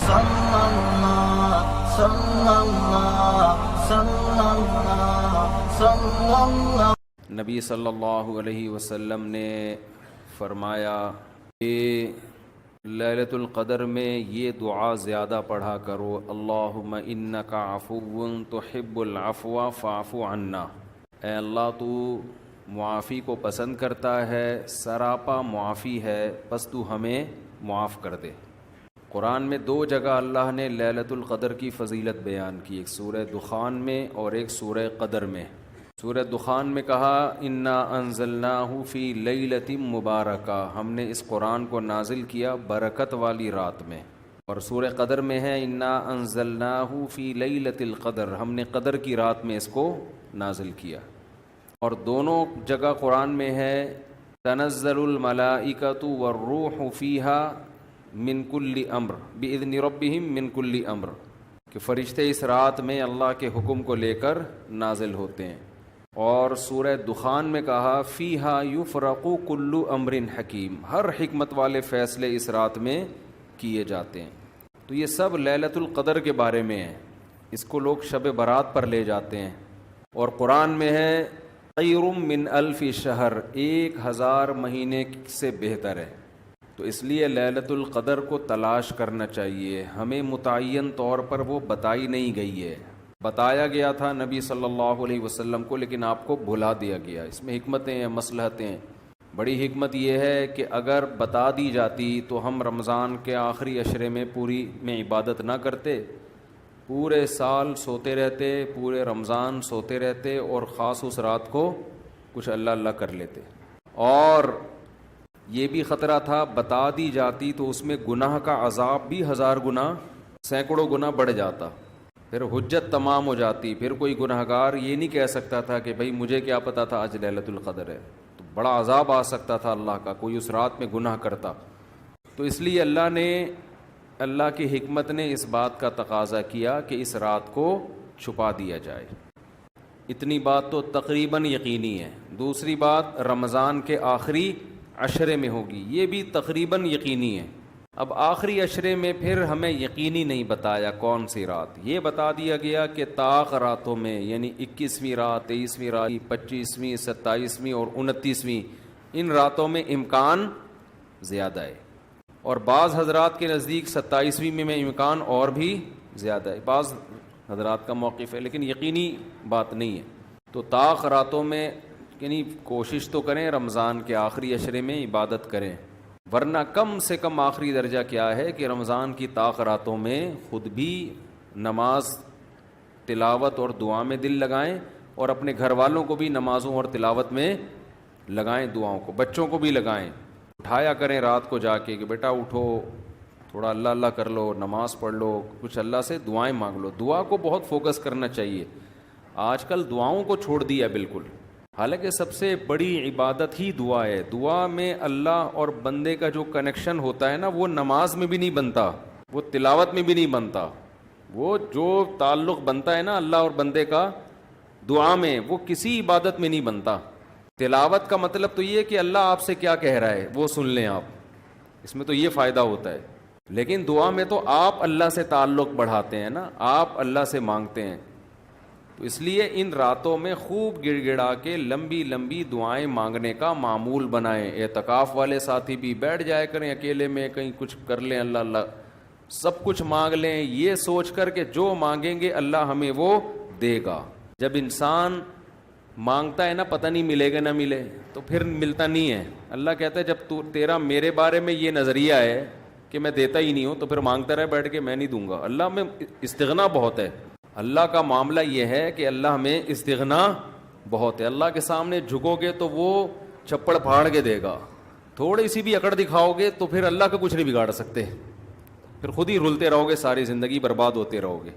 صلی اللہ صلی اللہ صلی اللہ صلی اللہ۔ نبی صلی اللہ علیہ وسلم نے فرمایا کہ لیلۃ القدر میں یہ دعا زیادہ پڑھا کرو، اللہم انک عفو تحب العفو فاعف عنا۔ اے اللہ تو معافی کو پسند کرتا ہے، سراپا معافی ہے، پس تو ہمیں معاف کر دے۔ قرآن میں 2 جگہ اللہ نے لیلۃ القدر کی فضیلت بیان کی، ایک سورہ دخان میں اور ایک سورہ قدر میں۔ سورہ دخان میں کہا انا انزلناہ فی لیلۃ مبارکہ، ہم نے اس قرآن کو نازل کیا برکت والی رات میں، اور سورہ قدر میں ہے انا انزلناہ فی لیلۃ القدر، ہم نے قدر کی رات میں اس کو نازل کیا۔ اور دونوں جگہ قرآن میں ہے تنزل الملائکۃ والروح فیہا من کل امر باذن ربہم من کل امر، کہ فرشتے اس رات میں اللہ کے حکم کو لے کر نازل ہوتے ہیں۔ اور سورہ دخان میں کہا فیہا یفرق کل امر حکیم، ہر حکمت والے فیصلے اس رات میں کیے جاتے ہیں۔ تو یہ سب لیلۃ القدر کے بارے میں ہے، اس کو لوگ شب برات پر لے جاتے ہیں۔ اور قرآن میں ہے خیر من الف شہر، 1000 مہینے سے بہتر ہے۔ تو اس لیے لیلۃ القدر کو تلاش کرنا چاہیے، ہمیں متعین طور پر وہ بتائی نہیں گئی ہے، بتایا گیا تھا نبی صلی اللہ علیہ وسلم کو، لیکن آپ کو بھلا دیا گیا۔ اس میں حکمتیں ہیں، مصلحتیں ہیں۔ بڑی حکمت یہ ہے کہ اگر بتا دی جاتی تو ہم رمضان کے آخری عشرے میں پوری میں عبادت نہ کرتے، پورے سال سوتے رہتے، پورے رمضان سوتے رہتے، اور خاص اس رات کو کچھ اللہ اللہ کر لیتے۔ اور یہ بھی خطرہ تھا بتا دی جاتی تو اس میں گناہ کا عذاب بھی 1000 گنا، سینکڑوں گنا بڑھ جاتا، پھر حجت تمام ہو جاتی، پھر کوئی گناہگار یہ نہیں کہہ سکتا تھا کہ بھائی مجھے کیا پتا تھا آج لیلۃ القدر ہے، تو بڑا عذاب آ سکتا تھا اللہ کا، کوئی اس رات میں گناہ کرتا۔ تو اس لیے اللہ کی حکمت نے اس بات کا تقاضا کیا کہ اس رات کو چھپا دیا جائے۔ اتنی بات تو تقریباً یقینی ہے۔ دوسری بات رمضان کے آخری عشرے میں ہوگی، یہ بھی تقریباً یقینی ہے۔ اب آخری عشرے میں پھر ہمیں یقینی نہیں بتایا کون سی رات، یہ بتا دیا گیا کہ طاق راتوں میں، یعنی 21ویں رات، 23ویں رات، 25ویں، 27ویں اور 29ویں، ان راتوں میں امکان زیادہ ہے۔ اور بعض حضرات کے نزدیک 27ویں میں امکان اور بھی زیادہ ہے، بعض حضرات کا موقف ہے، لیکن یقینی بات نہیں ہے۔ تو طاق راتوں میں یعنی کوشش تو کریں رمضان کے آخری عشرے میں عبادت کریں، ورنہ کم سے کم آخری درجہ کیا ہے کہ رمضان کی طاق راتوں میں خود بھی نماز، تلاوت اور دعا میں دل لگائیں، اور اپنے گھر والوں کو بھی نمازوں اور تلاوت میں لگائیں، دعاؤں کو، بچوں کو بھی لگائیں، اٹھایا کریں رات کو جا کے کہ بیٹا اٹھو، تھوڑا اللہ اللہ کر لو، نماز پڑھ لو، کچھ اللہ سے دعائیں مانگ لو۔ دعا کو بہت فوکس کرنا چاہیے، آج کل دعاؤں کو چھوڑ دیا بالکل، حالانکہ سب سے بڑی عبادت ہی دعا ہے۔ دعا میں اللہ اور بندے کا جو کنیکشن ہوتا ہے نا، وہ نماز میں بھی نہیں بنتا، وہ تلاوت میں بھی نہیں بنتا، وہ جو تعلق بنتا ہے نا اللہ اور بندے کا دعا میں، وہ کسی عبادت میں نہیں بنتا۔ تلاوت کا مطلب تو یہ کہ اللہ آپ سے کیا کہہ رہا ہے وہ سن لیں آپ، اس میں تو یہ فائدہ ہوتا ہے، لیکن دعا میں تو آپ اللہ سے تعلق بڑھاتے ہیں نا، آپ اللہ سے مانگتے ہیں۔ تو اس لیے ان راتوں میں خوب گڑ گڑا کے لمبی لمبی دعائیں مانگنے کا معمول بنائیں۔ اعتکاف والے ساتھی بھی بیٹھ جائے کریں اکیلے میں، کہیں کچھ کر لیں، اللہ اللہ سب کچھ مانگ لیں، یہ سوچ کر کہ جو مانگیں گے اللہ ہمیں وہ دے گا۔ جب انسان مانگتا ہے نا پتہ نہیں ملے گا نہ ملے، تو پھر ملتا نہیں ہے۔ اللہ کہتا ہے جب تیرا میرے بارے میں یہ نظریہ ہے کہ میں دیتا ہی نہیں ہوں، تو پھر مانگتا رہے بیٹھ کے، میں نہیں دوں گا۔ اللہ میں استغنا بہت ہے، اللہ کا معاملہ یہ ہے کہ اللہ میں استغنا بہت ہے۔ اللہ کے سامنے جھکو گے تو وہ چھپڑ پھاڑ کے دے گا، تھوڑی سی بھی اکڑ دکھاؤ گے تو پھر اللہ کا کچھ نہیں بگاڑ سکتے، پھر خود ہی رلتے رہو گے، ساری زندگی برباد ہوتے رہو گے۔